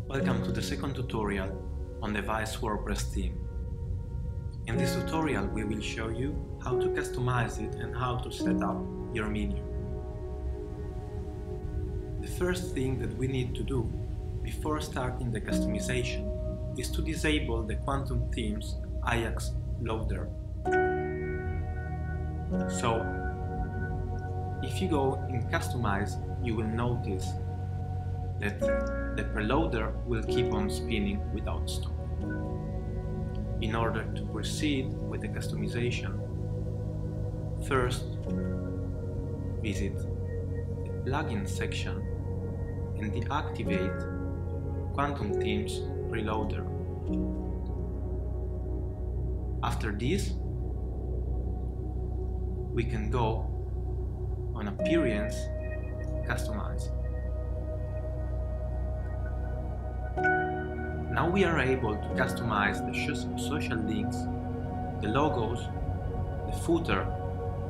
Welcome to the second tutorial on the Vice WordPress theme. In this tutorial we will show you how to customize it and how to set up your menu. The first thing that we need to do before starting the customization is to disable the Quantum Themes Ajax loader. So, if you go in Customize, you will notice that the preloader will keep on spinning without stopping. In order to proceed with the customization, first visit the plugin section and deactivate Quantum Themes Preloader. After this, we can go on Appearance, Customize. Now we are able to customize the social links, the logos, the footer,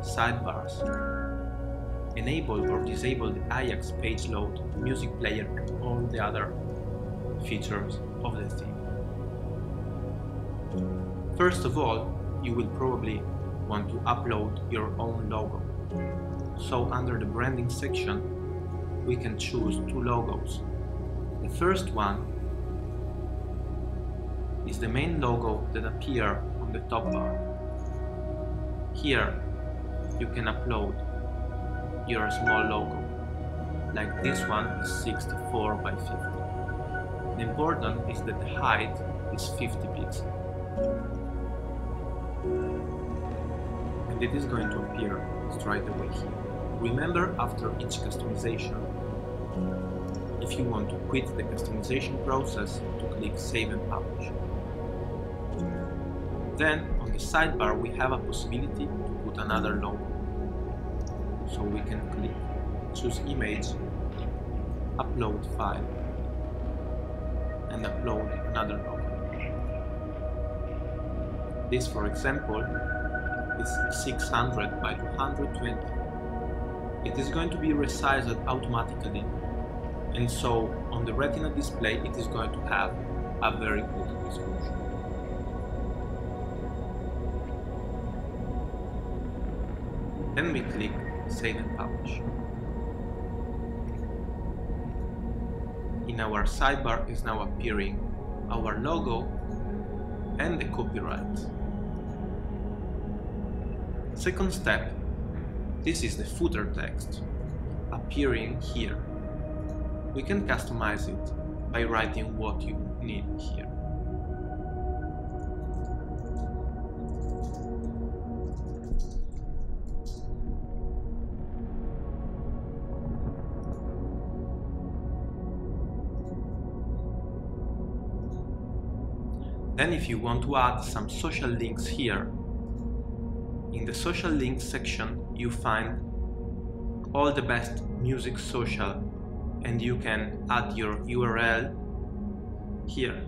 sidebars, enable or disable the Ajax page load, music player and all the other features of the theme. First of all, you will probably want to upload your own logo. So under the branding section, we can choose two logos. The first one is the main logo that appears on the top bar. Here you can upload your small logo, like this one is 64 by 50. The important is that the height is 50 pixels. And it is going to appear straight away here. Remember, after each customization, if you want to quit the customization process, to click Save and Publish. Then, on the sidebar, we have a possibility to put another logo. So we can click Choose Image, Upload File, and upload another logo. This, for example, is 600 by 220. It is going to be resized automatically, and so on the Retina display it is going to have a very good resolution. Then we click Save and Publish. In our sidebar is now appearing our logo and the copyright. Second step, this is the footer text appearing here. We can customize it by writing what you need here. Then if you want to add some social links here, in the social links section you find all the best music social and you can add your URL here.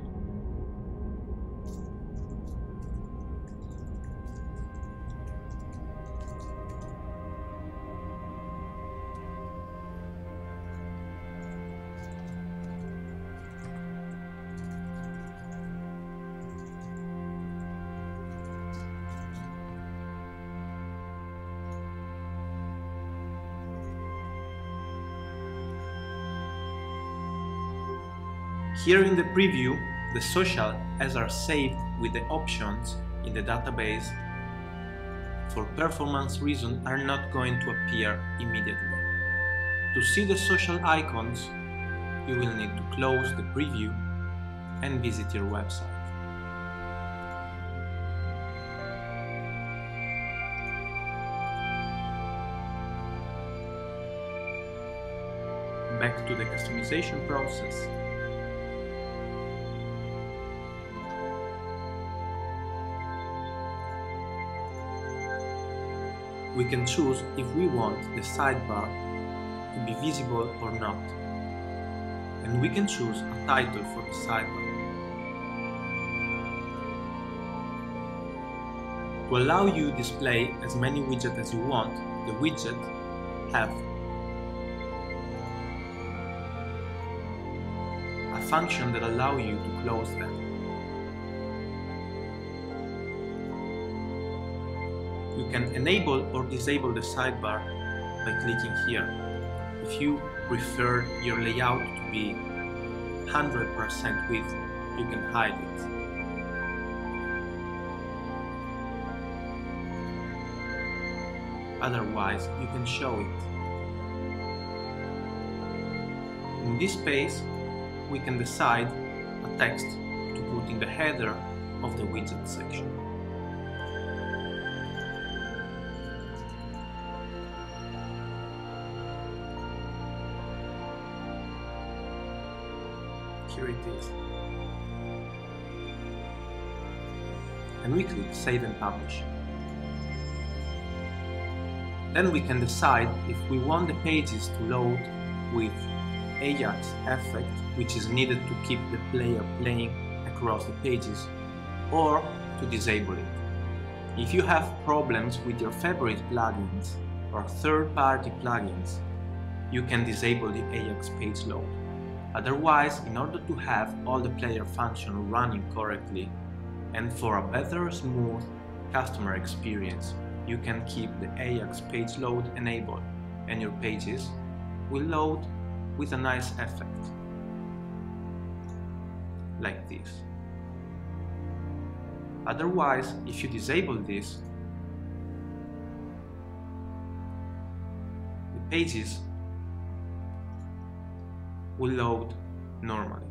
Here in the preview, the social as are saved with the options in the database. For performance reasons are not going to appear immediately. To see the social icons, you will need to close the preview and visit your website. Back to the customization process. We can choose if we want the sidebar to be visible or not, and we can choose a title for the sidebar. To allow you to display as many widgets as you want, the widget have function that allow you to close them. You can enable or disable the sidebar by clicking here. If you prefer your layout to be 100% width, you can hide it. Otherwise, you can show it. In this space, we can decide a text to put in the header of the widget section. Here it is. And we click Save and Publish. Then we can decide if we want the pages to load with Ajax effect, which is needed to keep the player playing across the pages, or to disable it. If you have problems with your favorite plugins or third-party plugins, you can disable the Ajax page load. Otherwise, in order to have all the player function running correctly and for a better, smooth customer experience, you can keep the Ajax page load enabled, and your pages will load with a nice effect, like this. Otherwise, if you disable this, the pages will load normally.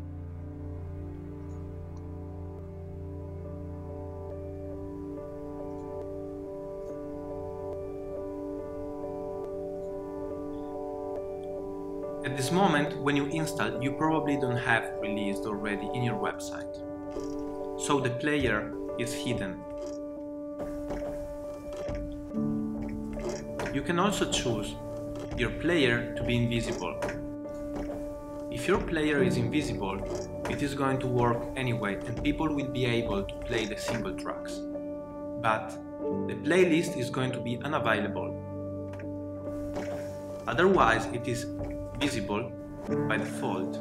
At this moment, when you install, you probably don't have released already in your website, so the player is hidden. You can also choose your player to be invisible. If your player is invisible, it is going to work anyway and people will be able to play the single tracks. But the playlist is going to be unavailable. Otherwise, it is visible by default,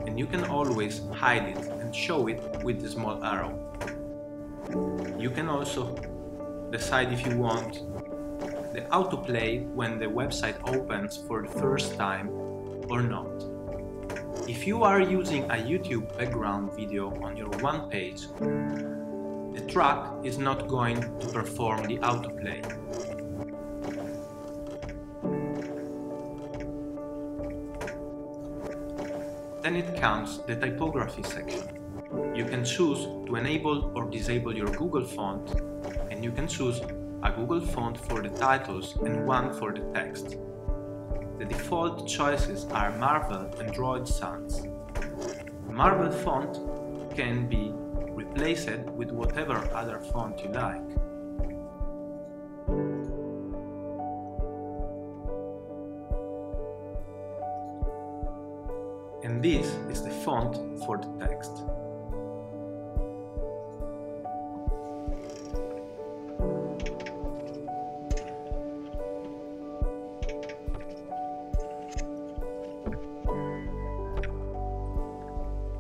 and you can always hide it and show it with the small arrow. You can also decide if you want the autoplay when the website opens for the first time or not. If you are using a YouTube background video on your one page, the track is not going to perform the autoplay. Then it comes the typography section. You can choose to enable or disable your Google font, and you can choose a Google font for the titles and one for the text. The default choices are Marvel and Droid Sans. The Marvel font can be replaced with whatever other font you like. And this is the font for the text.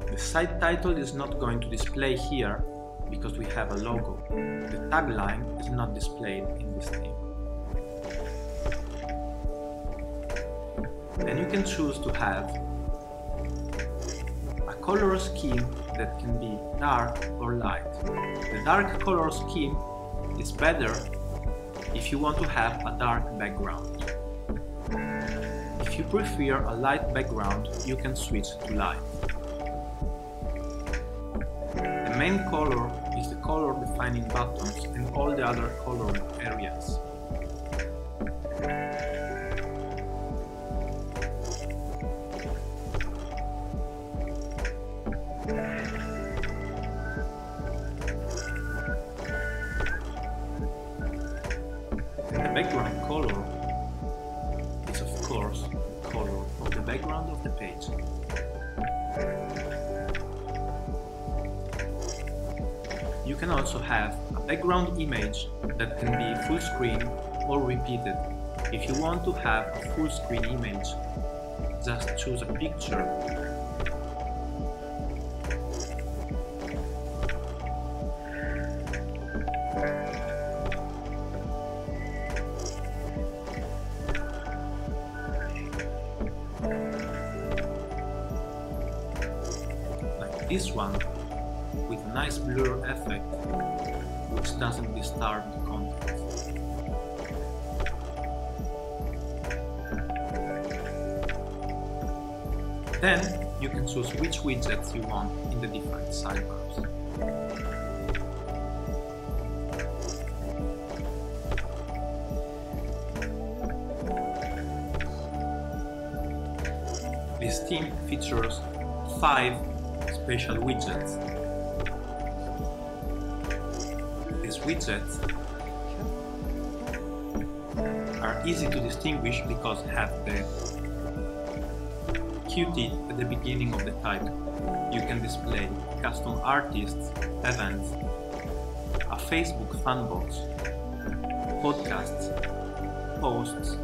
The site title is not going to display here because we have a logo. The tagline is not displayed in this theme. Then you can choose to have color scheme that can be dark or light. The dark color scheme is better if you want to have a dark background. If you prefer a light background, you can switch to light. The main color is the color defining buttons and all the other colored areas. The background color is, of course, the color of the background of the page. You can also have a background image that can be full screen or repeated. If you want to have a full screen image, just choose a picture this one with a nice blur effect which doesn't disturb the context. Then you can choose which widgets you want in the different sidebars. This theme features 5 special widgets. These widgets are easy to distinguish because have the Qt at the beginning of the title. You can display custom artists, events, a Facebook fan box, podcasts, posts,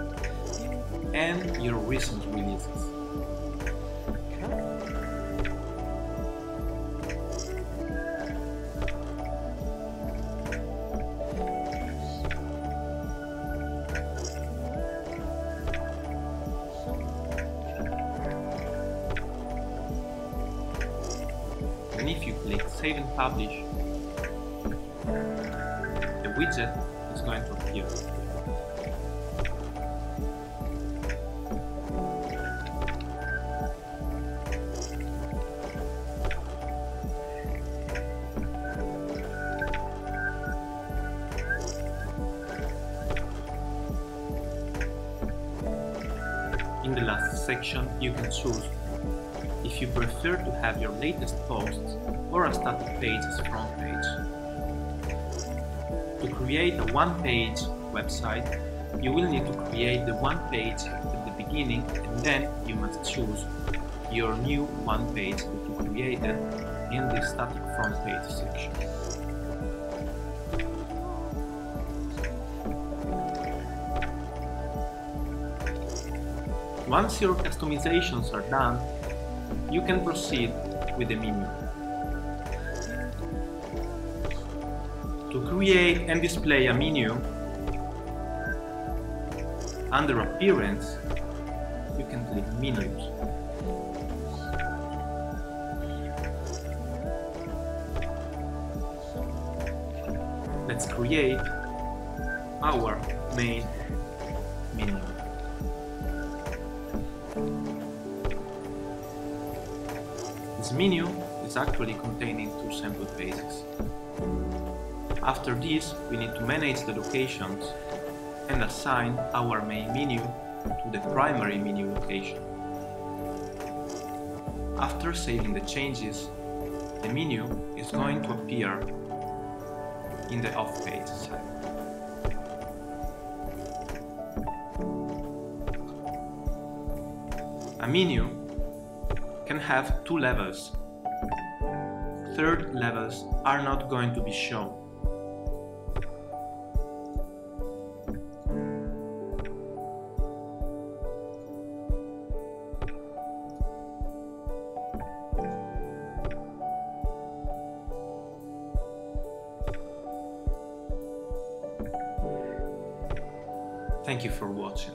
and your recent releases. And if you click Save and Publish, the widget is going to appear. In the last section, you can choose if you prefer to have your latest posts or a static page as front page. To create a one-page website, you will need to create the one page at the beginning, and then you must choose your new one page that you created in the static front page section. Once your customizations are done, you can proceed with the menu. To create and display a menu, under Appearance, you can click Menus. Let's create our main menu. This menu is actually containing 2 sample pages. After this, we need to manage the locations and assign our main menu to the primary menu location. After saving the changes, the menu is going to appear in the off-page side. A menu can have 2 levels. Third levels are not going to be shown. Thank you for watching.